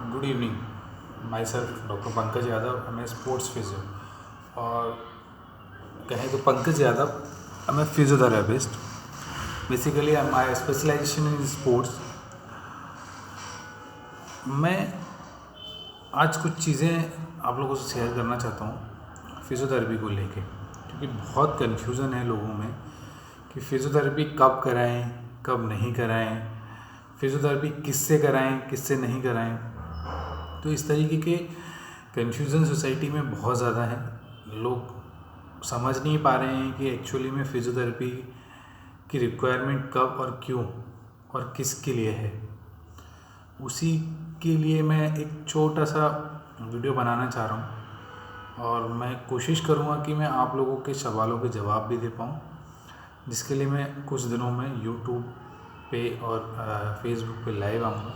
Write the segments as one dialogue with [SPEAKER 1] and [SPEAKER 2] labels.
[SPEAKER 1] Good evening. Myself doctor Pankaj Yadav, मैं sports physio, और कहें तो पंकज यादव, मैं physiotherapist. Basically my specialisation in sports. मैं आज कुछ चीज़ें आप लोगों से शेयर करना चाहता हूँ फिजियोथेरेपी को लेके, क्योंकि बहुत कन्फ्यूज़न है लोगों में कि फिजियोथेरेपी कब कराएं, कब नहीं कराएं, फिजियोथेरेपी किससे कराएं, किससे नहीं कराएं। तो इस तरीके के कन्फ्यूज़न सोसाइटी में बहुत ज़्यादा है। लोग समझ नहीं पा रहे हैं कि एक्चुअली में फिजियोथेरेपी की रिक्वायरमेंट कब और क्यों और किसके लिए है। उसी के लिए मैं एक छोटा सा वीडियो बनाना चाह रहा हूँ, और मैं कोशिश करूँगा कि मैं आप लोगों के सवालों के जवाब भी दे पाऊँ, जिसके लिए मैं कुछ दिनों में यूट्यूब पे और फेसबुक पे लाइव आऊँगा।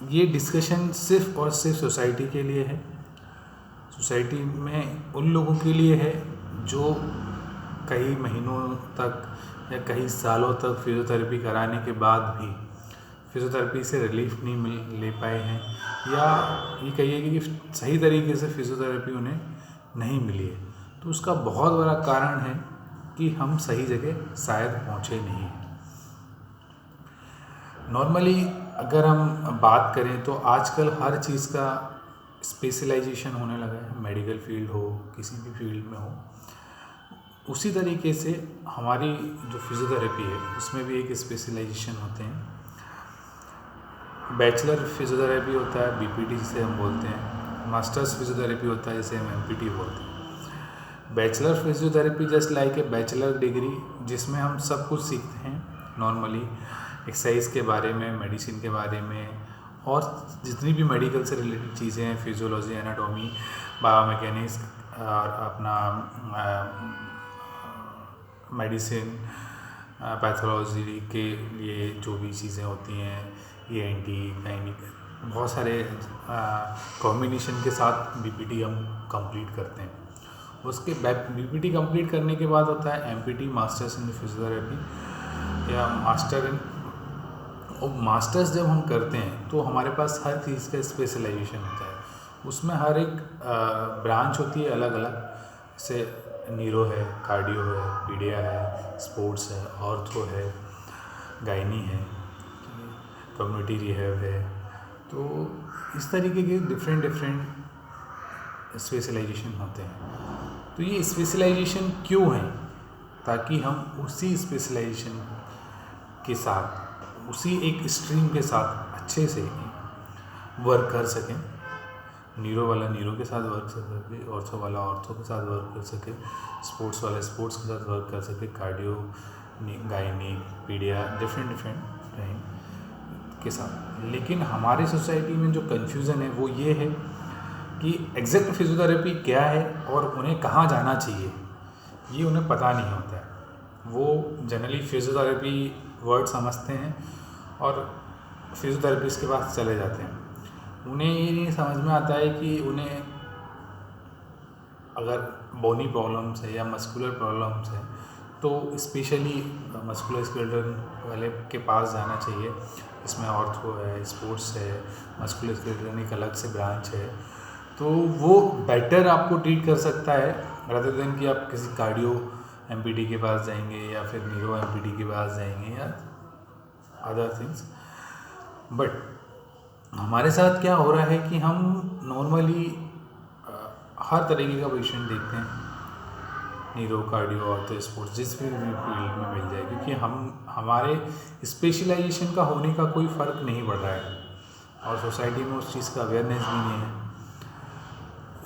[SPEAKER 1] ये डिस्कशन सिर्फ और सिर्फ सोसाइटी के लिए है। सोसाइटी में उन लोगों के लिए है जो कई महीनों तक या कई सालों तक फिजियोथेरेपी कराने के बाद भी फिजियोथेरेपी से रिलीफ नहीं ले पाए हैं, या ये कहिए कि सही तरीके से फिजियोथेरेपी उन्हें नहीं मिली है। तो उसका बहुत बड़ा कारण है कि हम सही जगह शायद पहुँचे नहीं हैं। नॉर्मली अगर हम बात करें तो आजकल हर चीज़ का स्पेशलाइजेशन होने लगा है, मेडिकल फील्ड हो, किसी भी फील्ड में हो। उसी तरीके से हमारी जो फिजियोथेरेपी है उसमें भी एक स्पेशलाइजेशन होते हैं। बैचलर फिजियोथेरेपी होता है, बीपीटी जिसे हम बोलते हैं। मास्टर्स फिजियोथेरेपी होता है, जिसे हम एमपीटी बोलते हैं। Bachelor physiotherapy just like a bachelor degree, जिसमें हम सब कुछ सीखते हैं नॉर्मली, एक्सरसाइज के बारे में, मेडिसिन के बारे में, और जितनी भी मेडिकल से रिलेटेड चीज़ें हैं, फिजियोलॉजी, एनाटॉमी, बायोमैकेनिक्स, और अपना मेडिसिन, पैथोलॉजी के लिए जो भी चीज़ें होती हैं, ENT, गायनिक, बहुत सारे कॉम्बिनेशन के साथ बीपीटी हम कंप्लीट करते हैं। उसके बीपीटी कंप्लीट करने के बाद होता है एमपीटी, मास्टर्स इन फिजियोथेरेपी, या मास्टर इन। और मास्टर्स जब हम करते हैं तो हमारे पास हर चीज़ का स्पेशलाइजेशन होता है। उसमें हर एक ब्रांच होती है अलग अलग, जैसे न्यूरो है, कार्डियो है, पीडिया है, स्पोर्ट्स है, ऑर्थो है, गायनी है, कम्युनिटी रिहैब है। तो इस तरीके के डिफरेंट स्पेशलाइजेशन होते हैं। तो ये स्पेशलाइजेशन क्यों है? ताकि हम उसी स्पेशलाइजेशन के साथ, उसी एक स्ट्रीम के साथ अच्छे से वर्क कर सकें। न्यूरो वाला न्यूरो के साथ वर्क कर सके, ऑर्थो वाला ऑर्थो के साथ वर्क कर सके, स्पोर्ट्स वाला स्पोर्ट्स के साथ वर्क कर सके, कार्डियो, गायनिक, पीडिया, डिफरेंट के साथ। लेकिन हमारी सोसाइटी में जो कन्फ्यूज़न है वो ये है कि एग्जैक्ट फिजियोथेरेपी क्या है और उन्हें कहाँ जाना चाहिए, ये उन्हें पता नहीं होता है। वो जनरली फिजियोथेरेपी वर्ड समझते हैं और फिजियोथेरेपिस्ट के पास चले जाते हैं। उन्हें ये नहीं समझ में आता है कि उन्हें अगर बोनी प्रॉब्लम्स है या मस्कुलर प्रॉब्लम्स है तो स्पेशली मस्कुलर स्केलेटल वाले के पास जाना चाहिए। इसमें ऑर्थो है, स्पोर्ट्स है, मस्कुलर स्केलेटल एक अलग से ब्रांच है, तो वो बेटर आपको ट्रीट कर सकता है रादर देन कि आप किसी कार्डियो एमपीटी के पास जाएंगे या फिर न्यूरो एमपीटी के पास जाएंगे या अदर थिंग्स। बट हमारे साथ क्या हो रहा है कि हम नॉर्मली हर तरीके का पेशेंट देखते हैं, न्यूरो, कार्डियो, ऑर्थो, स्पोर्ट्स, जिस भी फील्ड में मिल जाए, क्योंकि हमारे स्पेशलाइजेशन का होने का कोई फ़र्क नहीं पड़ रहा है और सोसाइटी में उस चीज़ का अवेयरनेस भी नहीं है।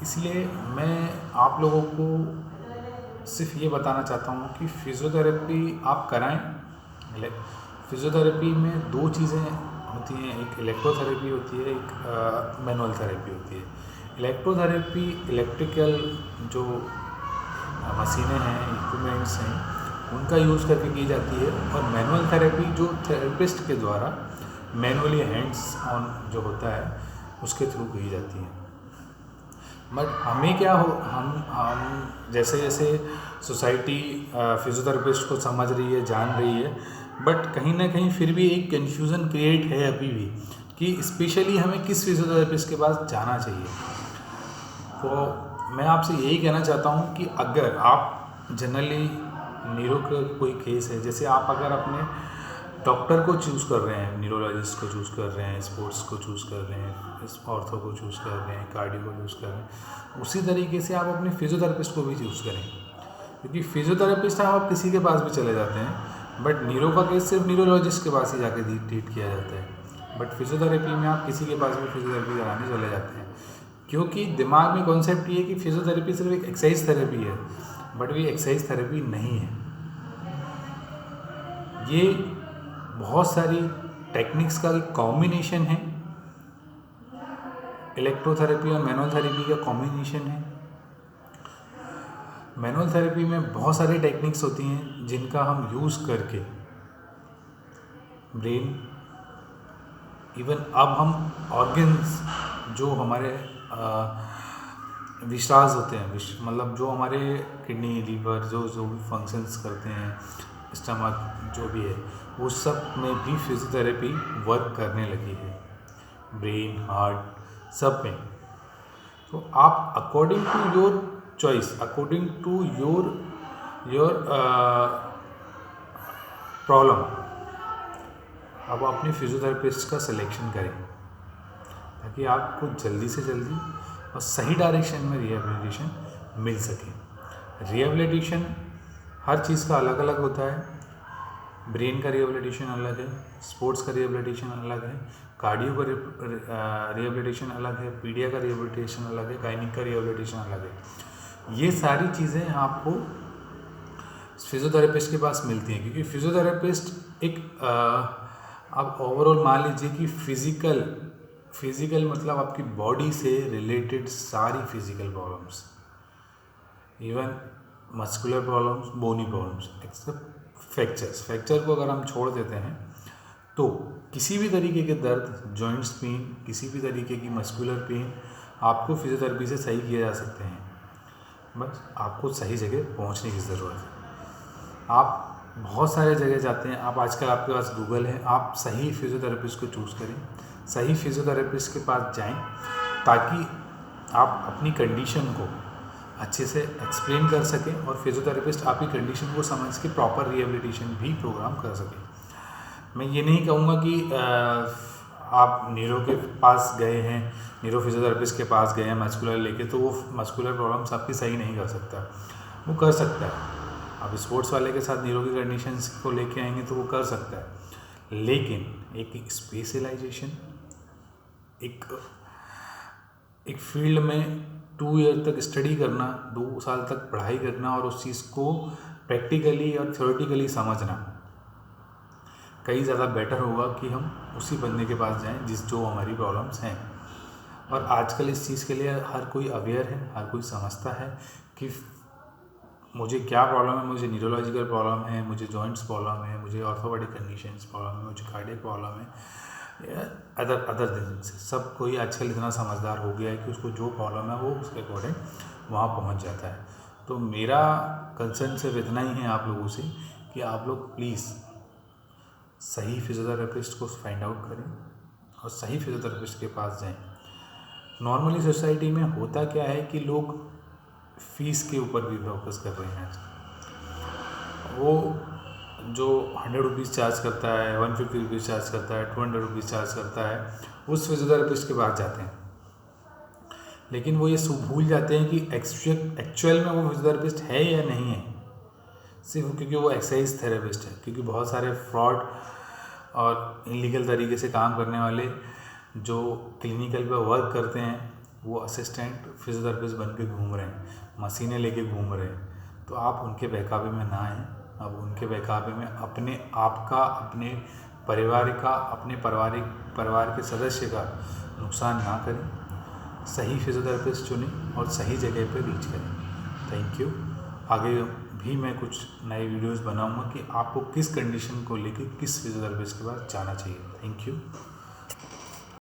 [SPEAKER 1] इसलिए मैं आप लोगों को सिर्फ ये बताना चाहता हूँ कि फिजियोथेरेपी आप कराएं। फिजियोथेरेपी में दो चीज़ें होती हैं, एक इलेक्ट्रोथेरेपी होती है, एक मैनुअल थेरेपी होती है। इलेक्ट्रोथेरेपी इलेक्ट्रिकल जो मशीनें हैं, इक्विपमेंट्स हैं, उनका यूज़ करके की जाती है, और मैनुअल थेरेपी जो थेरेपिस्ट के द्वारा मैनुअली हैंड्स ऑन जो होता है उसके थ्रू की जाती है। बट हमें क्या हो, हम जैसे जैसे सोसाइटी फिजियोथेरेपिस्ट को समझ रही है, जान रही है, बट कहीं ना कहीं फिर भी एक कन्फ्यूज़न क्रिएट है अभी भी कि स्पेशली हमें किस फिजियोथेरेपिस्ट के पास जाना चाहिए। तो मैं आपसे यही कहना चाहता हूँ कि अगर आप जनरली न्यूरो का कोई केस है, जैसे आप अगर अपने डॉक्टर को चूज़ कर रहे हैं, न्यूरोलॉजिस्ट को चूज़ कर रहे हैं, स्पोर्ट्स को चूज़ कर रहे हैं, ऑर्थो को चूज़ कर रहे हैं, कार्डियो को चूज़ कर रहे हैं, उसी तरीके से आप अपने फिजियोथेरेपिस्ट को भी चूज़ करें। क्योंकि फिजियोथेरेपिस्ट आप किसी के पास भी चले जाते हैं, बट न्यूरो का केस सिर्फ न्यूरोलॉजिस्ट के पास ही जाके ट्रीट किया जाता है। बट फिजियोथेरेपी में आप किसी के पास भी फिजियोथेरेपी कराने चले जाते हैं, क्योंकि दिमाग में कॉन्सेप्ट ये है कि फिजियोथेरेपी सिर्फ एक एक्सरसाइज थेरेपी है, बट ये एक्सरसाइज थेरेपी नहीं है। ये बहुत सारी टेक्निक्स का एक कॉम्बिनेशन है, इलेक्ट्रोथेरेपी और मैनुअल थेरेपी का कॉम्बिनेशन है। मैनुअल थेरेपी में बहुत सारी टेक्निक्स होती हैं जिनका हम यूज़ करके ब्रेन, इवन अब हम ऑर्गन्स जो हमारे विश्वास होते हैं, मतलब जो हमारे किडनी, लीवर जो भी फंक्शंस करते हैं, स्टमक जो भी है, वो सब में भी फिजियोथेरेपी वर्क करने लगी है, ब्रेन, हार्ट सब में। तो आप according to your choice, according to your problem, अब अपने फिजियोथेरेपिस्ट का सिलेक्शन करें ताकि आपको जल्दी से जल्दी और सही डायरेक्शन में रिहेबिलिटेशन मिल सके। रिहेबिलिटेशन हर चीज़ का अलग अलग होता है। ब्रेन का रिहेबिलिटेशन अलग है, स्पोर्ट्स का रिहेबिलिटेशन अलग है, कार्डियो का रिहेबिलिटेशन अलग है, पीडिया का रिहेबिलिटेशन अलग है, गायनिक का रिहेबिलिटेशन अलग है। ये सारी चीज़ें आपको फिजियोथेरेपिस्ट के पास मिलती हैं, क्योंकि फिजियोथेरेपिस्ट एक आप ओवरऑल मान लीजिए कि फिजिकल मतलब आपकी बॉडी से रिलेटेड सारी physical problems, even muscular problems, bony problems, except fracture को अगर हम छोड़ देते हैं तो किसी भी तरीके के दर्द, जॉइंट्स पेन, किसी भी तरीके की मस्कुलर पेन आपको फिजियोथेरेपी से सही किए जा सकते हैं। बस आपको सही जगह पहुंचने की ज़रूरत है। आप बहुत सारे जगह जाते हैं, आप आजकल आपके पास गूगल है, आप सही फिजियोथेरेपिस्ट को चूज़ करें, सही फिजियोथेरेपिस्ट के पास जाएं ताकि आप अपनी कंडीशन को अच्छे से एक्सप्लेन कर सकें और फिजियोथेरेपिस्ट आपकी कंडीशन को समझ के प्रॉपर रिहेबिलिटेशन भी प्रोग्राम कर सकें। मैं ये नहीं कहूँगा कि आप न्यूरो के पास गए हैं, न्यूरो फिजियोथेरेपिस्ट के पास गए हैं मस्कुलर लेके, तो वो मस्कुलर प्रॉब्लम्स आपकी सही नहीं कर सकता। वो कर सकता है, आप स्पोर्ट्स वाले के साथ न्यूरो की कंडीशंस को लेके आएंगे तो वो कर सकता है, लेकिन एक स्पेशलाइजेशन, एक फील्ड में 2 ईयर तक स्टडी करना, 2 साल तक पढ़ाई करना और उस चीज़ को प्रैक्टिकली और थ्योरेटिकली समझना कहीं ज़्यादा बेटर होगा कि हम उसी बंदे के पास जाएं जो हमारी प्रॉब्लम्स हैं। और आजकल इस चीज़ के लिए हर कोई अवेयर है, हर कोई समझता है कि मुझे क्या प्रॉब्लम है, मुझे न्यूरोलॉजिकल प्रॉब्लम है, मुझे जॉइंट्स प्रॉब्लम है, मुझे ऑर्थोपेडिक कंडीशंस प्रॉब्लम है, मुझे कार्डियक प्रॉब्लम है, अदर थिंग्स। सब कोई आजकल इतना समझदार हो गया है कि उसको जो प्रॉब्लम है वो उसके अकॉर्डिंग वहाँ पहुँच जाता है। तो मेरा कंसर्न सिर्फ इतना ही है आप लोगों से कि आप लोग प्लीज़ सही फिजियोथेरेपिस्ट को फाइंड आउट करें और सही फिजियोथेरेपिस्ट के पास जाएं। नॉर्मली सोसाइटी में होता क्या है कि लोग फीस के ऊपर भी फोकस कर रहे हैं। वो जो 100 रुपीज़ चार्ज करता है, 150 रुपीज़ चार्ज करता है, 200 रुपीज़ चार्ज करता है, उस फिजियोथेरेपिस्ट के पास जाते हैं। लेकिन वो ये भूल जाते हैं कि एक्चुअल में वो फिजियोथेरेपिस्ट है या नहीं है, सिर्फ क्योंकि वो एक्सरसाइज थेरेपिस्ट है। क्योंकि बहुत सारे फ्रॉड और इलीगल तरीके से काम करने वाले जो क्लिनिकल पे वर्क करते हैं वो असिस्टेंट फिजियोथेरेपिस्ट बन के घूम रहे हैं, मशीनें लेके घूम रहे हैं। तो आप उनके बहकावे में ना आएँ। अब उनके बहकावे में अपने आप का, अपने परिवार का, अपने परिवार के सदस्य का नुकसान ना करें। सही फिजियोथेरेपिस्ट चुनें और सही जगह पे रीच करें। Thank you. आगे भी मैं कुछ नए वीडियोस बनाऊंगा कि आपको किस कंडीशन को लेके किस फिजियोथेरेपिस्ट के पास जाना चाहिए। Thank you.